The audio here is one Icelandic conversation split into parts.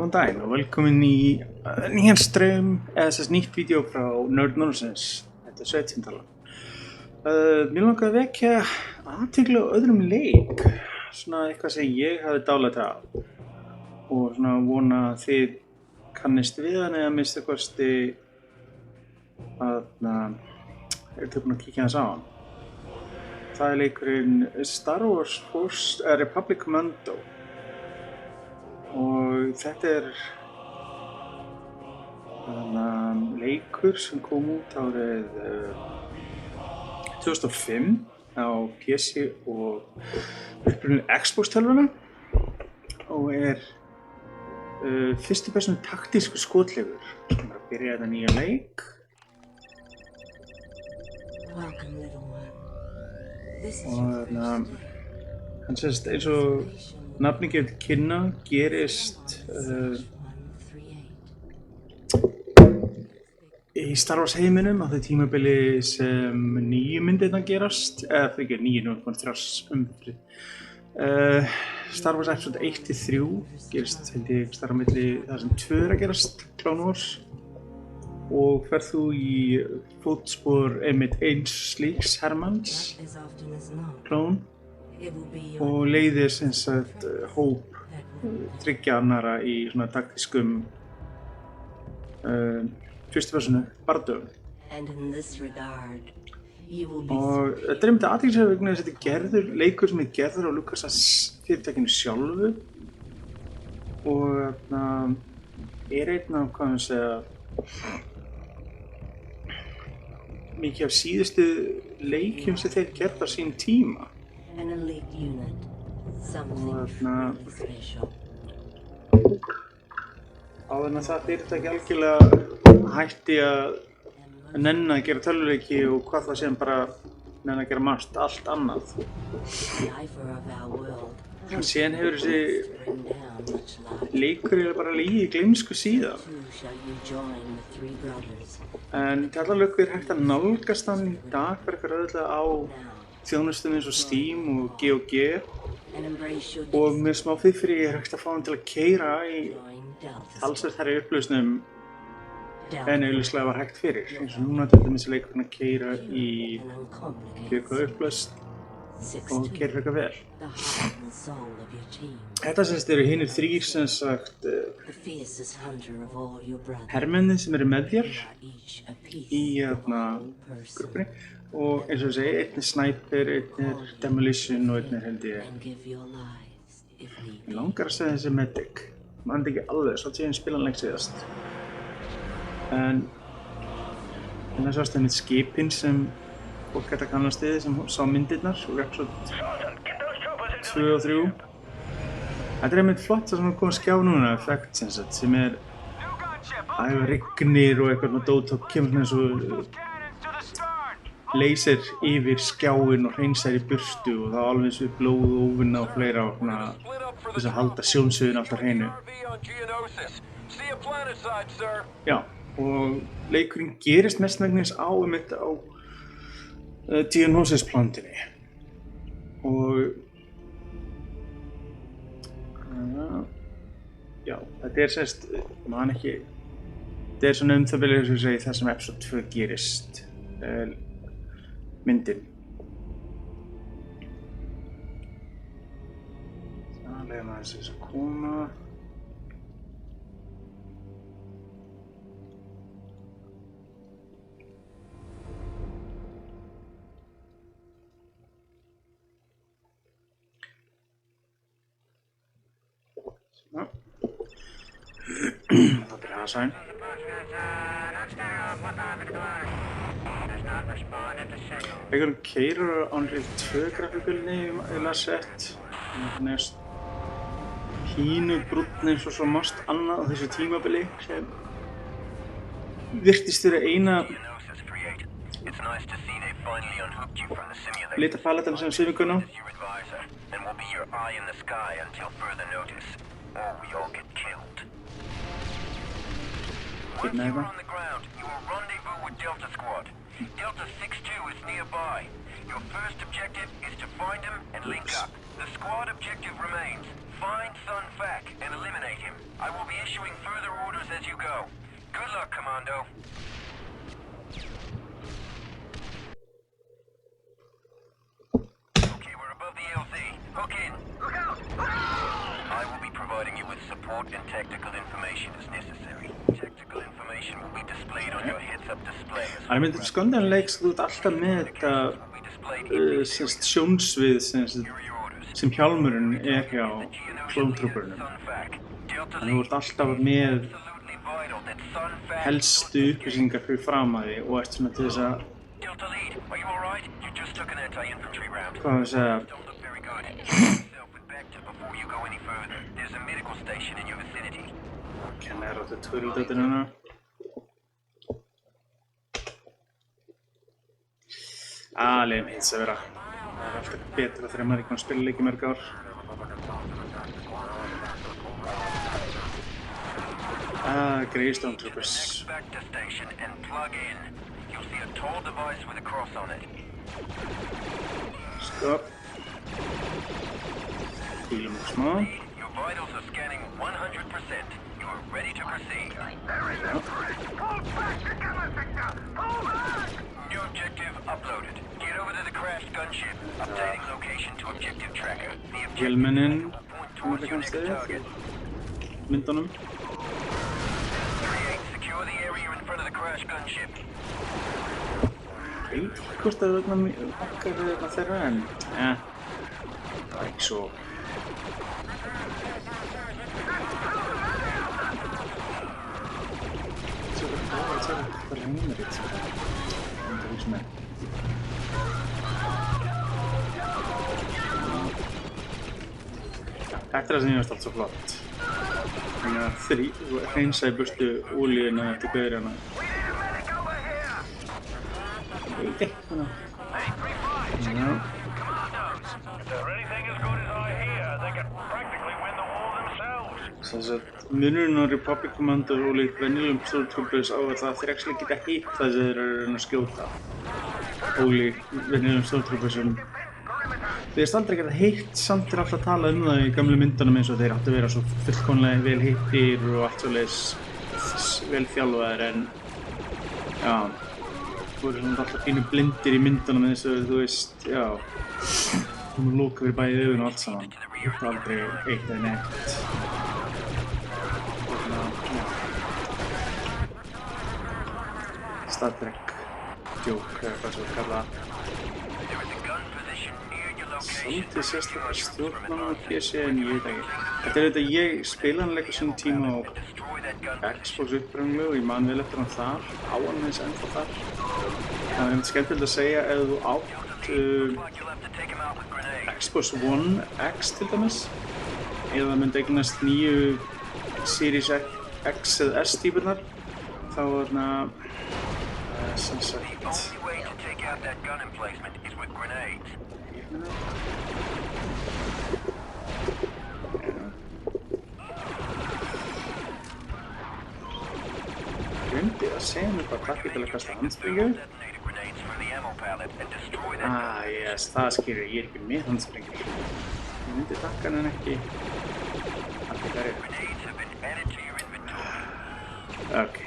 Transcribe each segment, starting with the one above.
Góðan daginn og velkomin í nýjan stream, eða þess nýtt vídeo frá Nerd Nonsense. Þetta 17. talan. Mér langaði að vekja athygli á öðrum leik, svona eitthvað sem ég hafði dálæti á og svona vona að þið kannist við hann eða minnsta kosti að tilbúin að kíkja hans á hann. Það er leikurinn Star Wars Republic Commando. Og þetta er leikur sem kom út árið 2005 á PC og upprunalega Xbox-tölvuna og er fyrstu persónu taktískur skotleikur sem er að byrja þetta nýja leik. Og hann sést eins og nafnið gefur til kynna gerist í Star Wars heiminum á þau tímabili sem nýju myndirnar gerast, eða þau ekki nýju, nú er það þrjás umfrið. Star Wars episode 1-3 gerist held ég starf á milli það sem 2 er að gerast, Clone Wars, og ferð þú í fótspor einmitt eins slíks Hermans, klón, og leiðir sem sagt hóp þriggja annara í svona taktískum fyrstu persónu bardögum. Og þetta er einmitt athyglisverð vegna þess að þetta er leikur sem er gerður á LucasArts fyrirtækinu sjálfu og er einn af hvað maður segja mikið af síðustu leikjum sem þeir gerðu á sín tíma. Og áður en það fyrirtæki algjörlega hætti að nenna að gera tölvuleiki og hvað það sem bara nenna að gera margt allt annað. En síðan hefur þessi leikur bara legið í gleymsku síðan. En tjallalöku er hægt að nálgast hann í dag fyrir eitthvað auðvitað á þjónustum eins og Steam og GOG og með smá fiffri er hægt að fá hann til að keyra í talsvert hærri upplausnum en augljóslega var hægt fyrir. Eins og núna til dæmis leikurinn að keyra í 4K upplausn og keyra frekar vel. Þetta semst eru hinir þrír sem sagt hermennir sem eru með þér í grúppinni. Og eins og ég segi, einn er Sniper, einn er Demolition og einn er held ég. Ég langar að segja þessi Medic. Man ekki alveg, svo tíðan spilanleik síðast. En það sást einmitt skipin sem fólk gæti að kannast við sem sá myndirnar úr episode 2 og 3. Þetta er einmitt flott það sem er komið að skjá núna, effekt sem er að rignir og eitthvað dót og kemur eins og leysir yfir skjáinn og hreinsar í burtu og það alveg eins við blóð og óvinna og fleira og þess að halda sjónsviðin alltaf hreinu. Já, og leikurinn gerist mestmegnis einmitt á Geonosis plánetunni. Og já, þetta er semst, man ekki, þetta er svona það bil eins og ég segi það sem episode 2 gerist. Myndin. Það leiðum að þess að koma. Svona. Það byrja að sæn. Leikurinn keyrir á Unreal 2 grafíkvélni í lasett. Þannig að pínu brúnn eins og svo margt annað á þessu tímabili sem virtist vera eina litapalettan sem við kunum. Hérna eitthvað. Delta 6-2 is nearby. Your first objective is to find him and link up. The squad objective remains. Find Sun Fac and eliminate him. I will be issuing further orders as you go. Good luck, Commando. Okay, we're above the LZ. Hook in. Look out! I will be providing you with support and tactical information as necessary. Tactical information will be displayed on your heads-up display. Það myndir sköndanleik þú ert alltaf með þetta sjónsvið sem hjálmurinn hjá klóntrúpurunum. Þannig þú ert alltaf með helstu upplýsingar fyrir fram að því og ert svona til þess að hvað að segja kenna þér á þetta tvöldöldinu hana. Alveg með þess að vera. Það er alltaf betra þegar maður ekki að spila leiki mörg ár. Grey Stormtroopers. Stopp. Hvílum og smá. Ready to proceed. New objective uploaded. Get over to the crashed gunship. Updating location to objective tracker. The objective towards your next target. Myndunum. 3-8, secure the area in front of the crashed gunship. Hvort það okkar þeirra en það er ekki svo. Það er númerið sem það er hús með. Þetta er það sem ég veist allt svo flott. Þannig að hreinsa í burtu olíuna eftir gaurjana. Veit ekki. Já. Þess að munurinn á Republic Commando og líkt venjulegum Stormtroopers á að þeir actually geta hitt það sem þeir eru að skjóta. Ólíkt venjulegum Stormtroopersum. Þeir aldrei geta hitt, samt er alltaf talað það í gamlu myndunum eins og þeir áttu að vera svo fullkomlega vel hittir og allt svoleiðis vel þjálfaðir en já, þú eru alltaf pínu blindir í myndunum eins og þú veist, já, þú lóka fyrir bæði augun og allt saman. Hitt aldrei eitt eða neitt. Star Trek joke eða hvað sem við kalla svolítið sérstaklega stjórnmála PC en ég veit ekki. Þetta er þetta ég spila hann leika svona tíma á Xbox upprönglu og ég man vel eftir hann þar, á hann eins ennþá þar. Það er eitthvað skemmtilegt að segja ef þú átt Xbox One X til dæmis eða það myndi eignast nýju Series X eða S típurnar þá er þarna sem sagt glemdi að segja mér hvað takk til að kasta handspringu. Yes, það skilur ég er ekki með handspringur. Ég myndi takka hann en ekki að þetta er ok.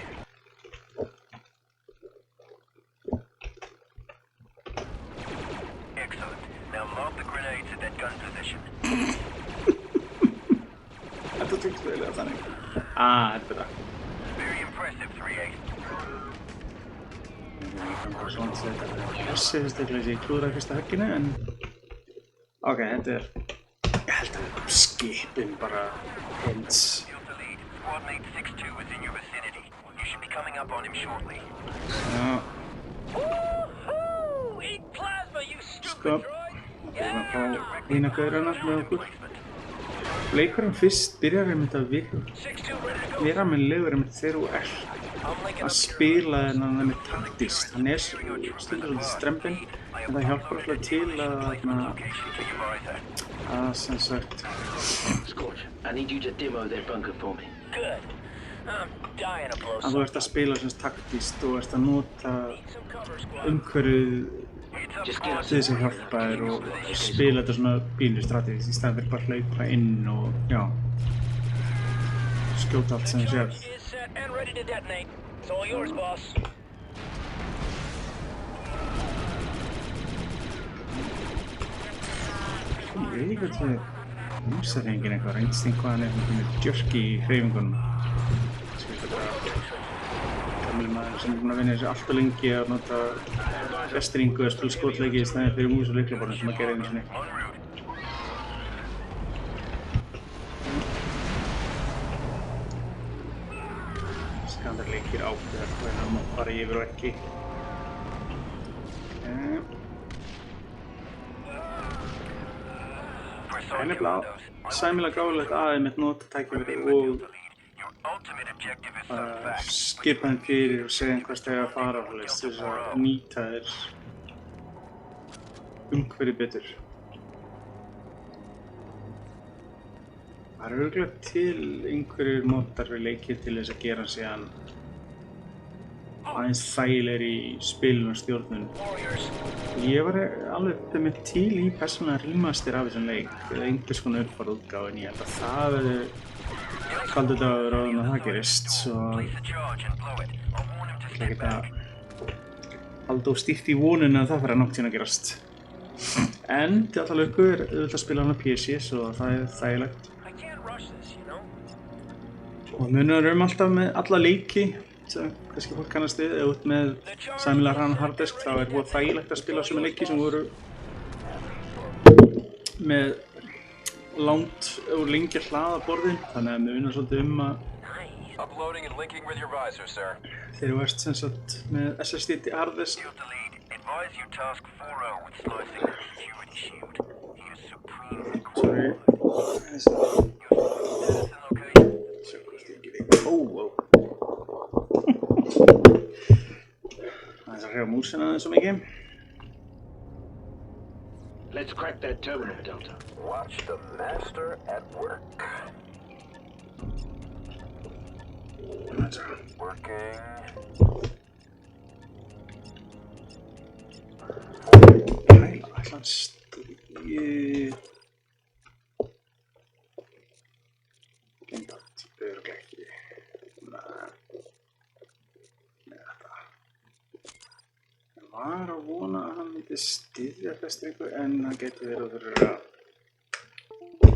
Þetta tókst vel eða þannig. Þetta er það. Svona að þetta er hessið fyrstaklega sem ég klúðraði fyrsta högginu en ok, þetta er ég held að skipin bara hins já sko við erum að fá hína gaurana með okkur leikurinn fyrst byrjar einmitt að vera með legur einmitt þegar þú ert að spila þennan einmitt taktist. Hann er stundur svolítið strempinn en það hjálpar alltaf til að sem sagt að þú ert að spila sem taktist og ert að nota umhverfið til þess að hjálpa þér og spila þetta svona pínu strategist í staðinn fyrir bara að hlaupa inn og já skjóta allt sem þú sér. Is set and ready to detonate. It's all yours, boss. Ég veit ekki hvað það músarhengin eitthvað, reynst einhvað hann eitthvað djörki í hreyfingunum. Skilta bara gamli maður sem er búinn að vinna þessu allt og lengi að nota restringu eða spila skotleiki í staðinn fyrir mús og lyklaborðin sem að gera einu sinni. Skandarleikir ákveðar hvernig maður fara yfir og ekki. Það er nefnilega sæmilega gáfulegt aðeins með notatækifæri og skipa þeim fyrir og segja þeim hvað stegi að fara til þess að nýta þér umhverfið betur. Það eru örugglega til einhverjir mótar við leikið til þess að gera síðan aðeins þægilegri í spilun og stjórnun. Ég var alveg með til í persónulega remaster af þessum leik eða einhvers konar uppfærð útgáfu en ég held að það verði kaldur dagur áður en að það gerist svo ég ætla ekki að halda of stíft í voninu að það fyrir að nokkuð tíma að gerast. En til alltaf löku er auðvitað að spila hann á PC svo það er þægilegt. Og munar alltaf með alla leiki sem kannski fólk kannast við eða út með sæmilega hraðan harddisk þá er það þægilegt að spila sem leiki sem voru með langt og lengi að hlaða borðin þannig að munar svolítið að þegar þú ert sem sagt með SSD harddisk sorry Það er að hreyfa músina aðeins svo mikið. Let's crack that terminal, Delta. Watch the master at work. Working. Hæla, ætla hann stíð. Geindátt, örugglega ekki. Var að vona að hann myndi styðja festringu en hann getur verið fyrir að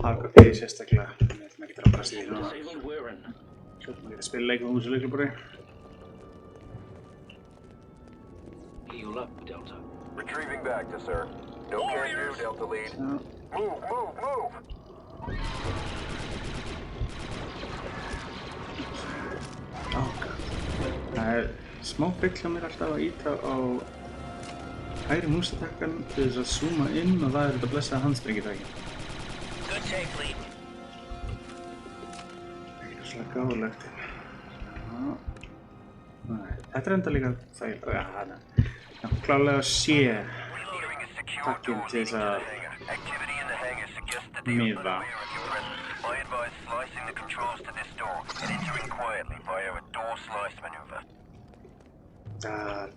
haka fyrir sérstaklega en það getur að bara styðja núna svo maður getur að spila leik á hús og leiklaborði. Heal up, Delta. Retrieving back to sir. No can do, Delta lead. Move, move, move! Það er smá byggl á mér alltaf að íta á hægri músatakkan til þess að zooma inn og það er þetta blessaða handstrengitæki. Ekki svolítið gáðulegt. Þetta er enda líka þægilega. Klálega sé takkinn til þess að miða.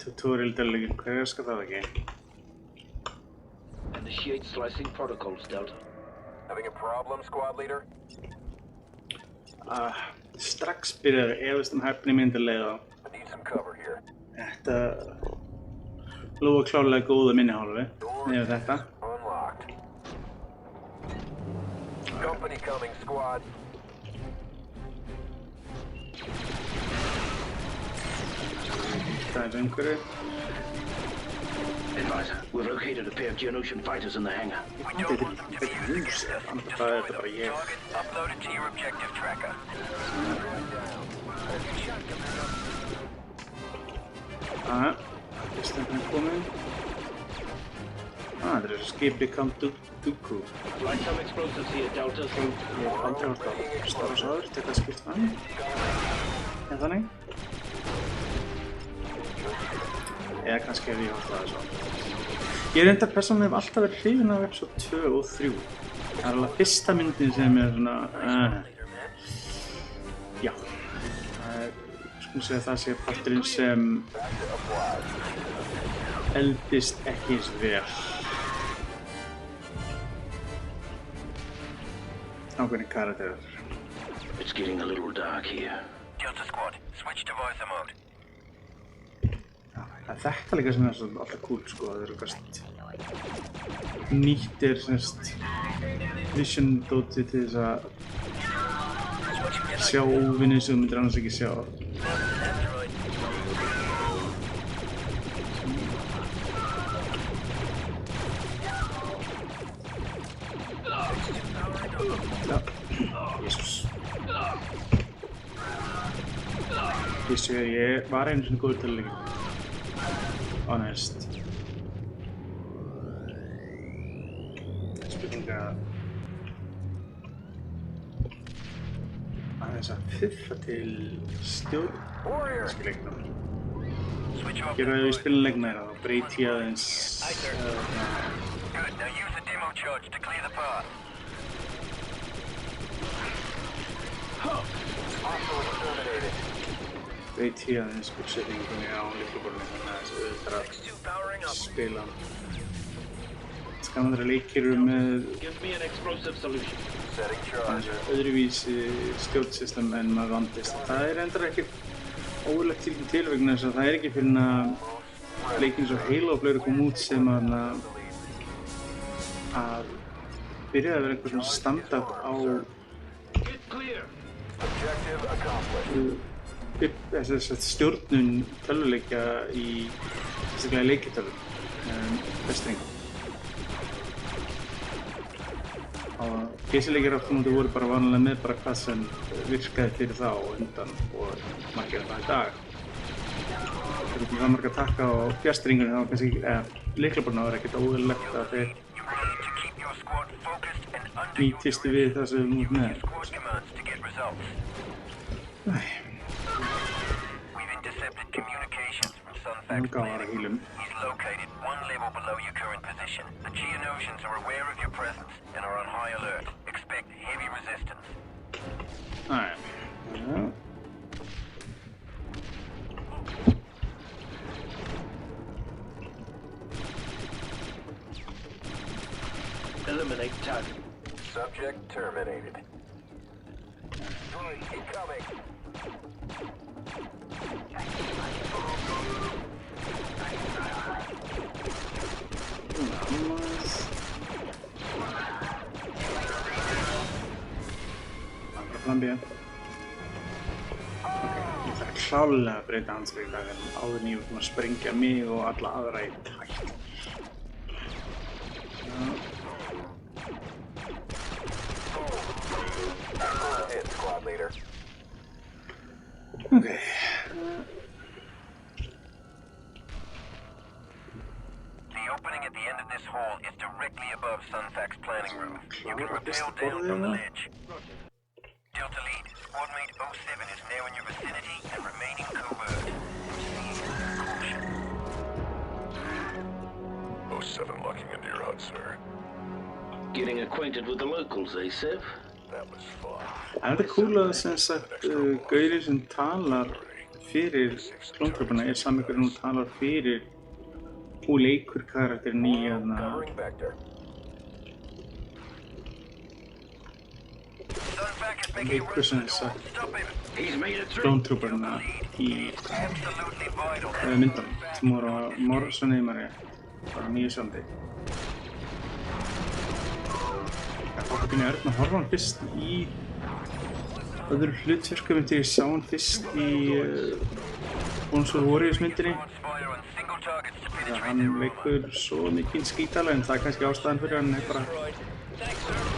Tutorial delegate, hver skal það ekki? Initiate slicing protocols, Delta. Having a problem, squad leader? Strax byrjar efast hæfni myndilega á. I need some cover here. Þetta lofa klárlega góða minnihálfi yfir þetta. Unlocked. Company coming, squad. Það er umhverju. Advisor, we've located a pair of Geonosian fighters in the hangar. Þetta er hús, annars það er þetta bara ég. Upload it to your objective tracker. Stundum komið. Þetta er skipi Kamdúku. Light some explosives here, Delta. Ég hef aldrei hort á Stórsáður, þetta skipt þannig. Eða þannig. Eða kannski hef ég hort á það svo. Ég reyndar persónulega hef alltaf verið hrifinn af episode 2 og 3. Það er alveg fyrsta myndin sem er svona... Já. Skulum segja það sé parturinn sem eldist ekki eins vel. Ákveðni karakterar. It's getting a little dark here. Delta Squad, switch to visor mode. Það er þetta líka sem er alltaf cool sko, það eru kannski nýttir vision dóti til þess að sjá óvinni sem þú myndir annars ekki sjá. Já, Jesús. Ég var einu svona góður til að leika. Honest. Spurninga aðeins að fiffa til stjórn leiknum. Gera að við spilum leik meira þá breyti ég aðeins Good, now use the demo charge to clear the path. breyti ég aðeins uppsetningunni á lyklaborðinu þannig að þessi auðvitað að spila. Skaman þeirra leikir eru með Give me an explosive solution. öðruvísi stjórnsystem en maður vandist. Það er endar ekki óverlegt til vegna þess að það er ekki fyrir að leikinn svo Halo og fleiri kom út sem að byrjaði að vera einhver svona standard á Get clear. stjórnun tölvuleikja í sérstaklega leikitölvum bestringum. Og PC-leikir aftur núti voru bara vanalega með bara hvað sem virkaði fyrir þá undan og margir það í dag. Það margir að taka á fjastringunni þá kannski lyklaborðinu var ekkert óeðlilegt að þeir nýtistu við það sem við múið með. Nú gáðar að hýlum. He's located one level below your current position. The Geonosians are aware of your presence and are on high alert. Expect heavy resistance. Næja. Eliminate target. Subject terminated. Droid incoming. Plan B. Ok, ég þarf klálega að breyta handskriði í dag en áður en ég var búinn að sprengja mig og alla aðra í tætt. Squad leader. Ok. The opening at the end of this hall is directly above Sunfac's planning room. You can rappel down from the ledge. Delta Lead, Squadmate 07 is now in your vicinity and remaining covert. Caution. 07 locking into your HUD, sir. Getting acquainted with the locals, eh, Sev? That was fun. En þetta er cool að sem sagt gaurinn sem talar fyrir klóntröpuna er sami gaurinn sem talar fyrir og leikur karakterinn í Covering vector. Sunfac is making leikur sem sagt Stop him. He's made it through. klóntröpuna í Absolutely vital. myndanum sem voru á Morrison Eimari bara Nýju Sjálandi. Það er erfn að horfa hann fyrst í öðru hlutverkum þegar ég sá hann fyrst í Onslaught Warriors myndinni. Hann leikur svo mikið skítala en það er kannski ástæðan fyrir hann er bara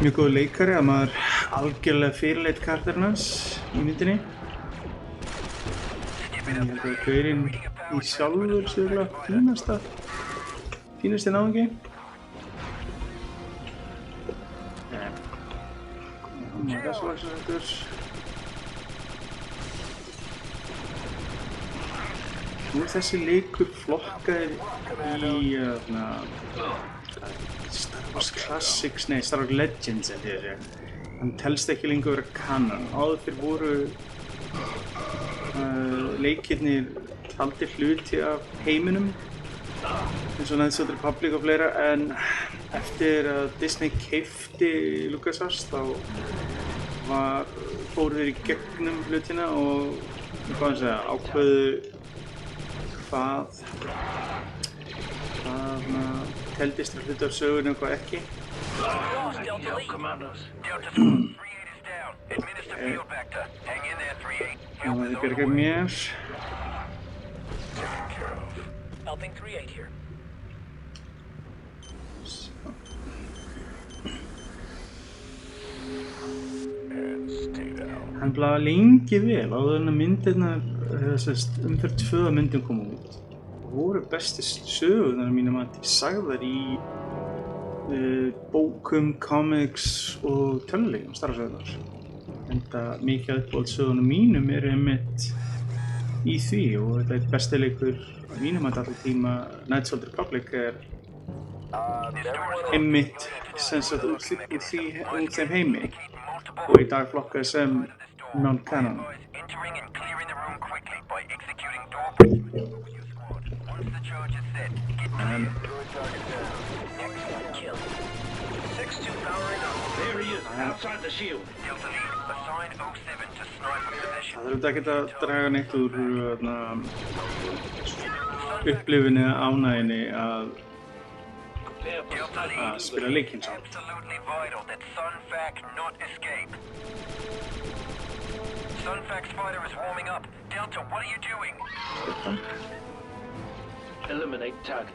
mjög góð leikari að maður algjörlega fyrirleit karakterinn hans í myndinni. Ég held að gaurinn í sjálfur séðurlega fínasti náðungi. Nú er þessi leikur flokkaður í Star Wars Classics, nei Star Wars Legends held ég að segja. Hann telst ekki lengur að vera kanon. Áður fyrir voru leikirnir taldir hluti af heiminum eins og Knights of the Republic og fleira en eftir að Disney keypti LucasArts þá var fóru þeir í gegnum hlutina og hvað segja, ákveðu hvað teldist að hluta af sögunni og hvað ekki. Það er bjargað mér. Hann blaði lengi vel áður en að myndirnar, umferð 2 myndum koma út. Það voru bestu sögurnar að mínum mati sagðar í bókum, comics og töluleikjum, starfsögurnar. Enda mikið uppáhaldssögunum mínum einmitt í því og þetta er besti leikur á mínum mati alltaf tíma. Knights of the Republic einmitt sem sagt úr þeim heimi og í dag flokkaði sem non-canon. Það þurfti ekkert að draga neitt úr upplifunni eða ánægjunni að spila leikinn samt. Sunfax fighter is warming up. Delta, what are you doing? Eliminate target.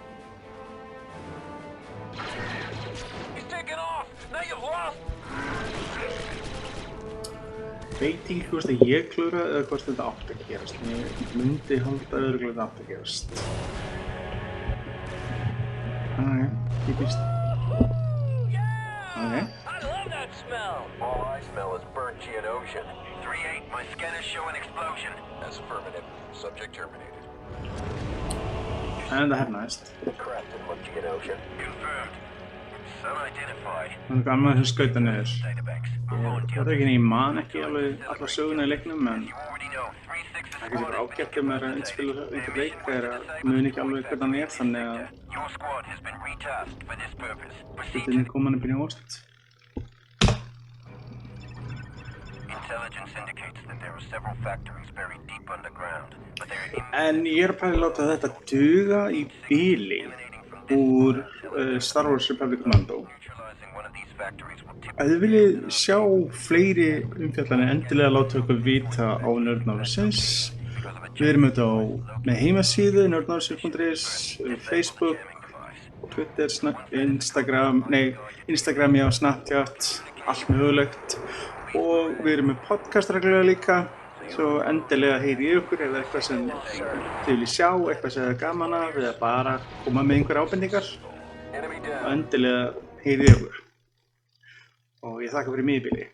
He's taking off! Now you've lost! Veit ekki hvort að ég klúra eða hvort þetta átti að gerast. Ég myndi halda öðruglega þetta átti að gerast. Típist. I love that smell! All I smell is burnt Geonosian. 3-8, my scanners show an explosion. That's affirmative. Subject terminated. En það hefnaðist. Crafted with Geonosian. Confirmed. Son identified. Það er gaman að skauta niður. Það er ekki, ég man ekki alveg alla söguna í leiknum, en það getur bara ágætt ef maður er að innspila einhver leik þegar að muni ekki alveg hvernig hann er, þannig að hlutinni koma hann upp í óvart. En ég er bara að láta þetta duga í bili úr Star Wars Republic Commando. Ef þið viljið sjá fleiri umfjallanir, endilega láta okkur vita á Nördnársins. Við erum auðvitað með heimasíðu, nerdnársins.is, Facebook, Twitter, Instagram, Snapchat, allt mögulegt. Og við erum með podcast reglulega líka, svo endilega heyri ég ykkur ef það er eitthvað sem þið viljið sjá, eitthvað sem er gaman af, eða bara koma með einhver ábendingar. Og endilega heyri ég ykkur. Og ég þakka fyrir mig í bili.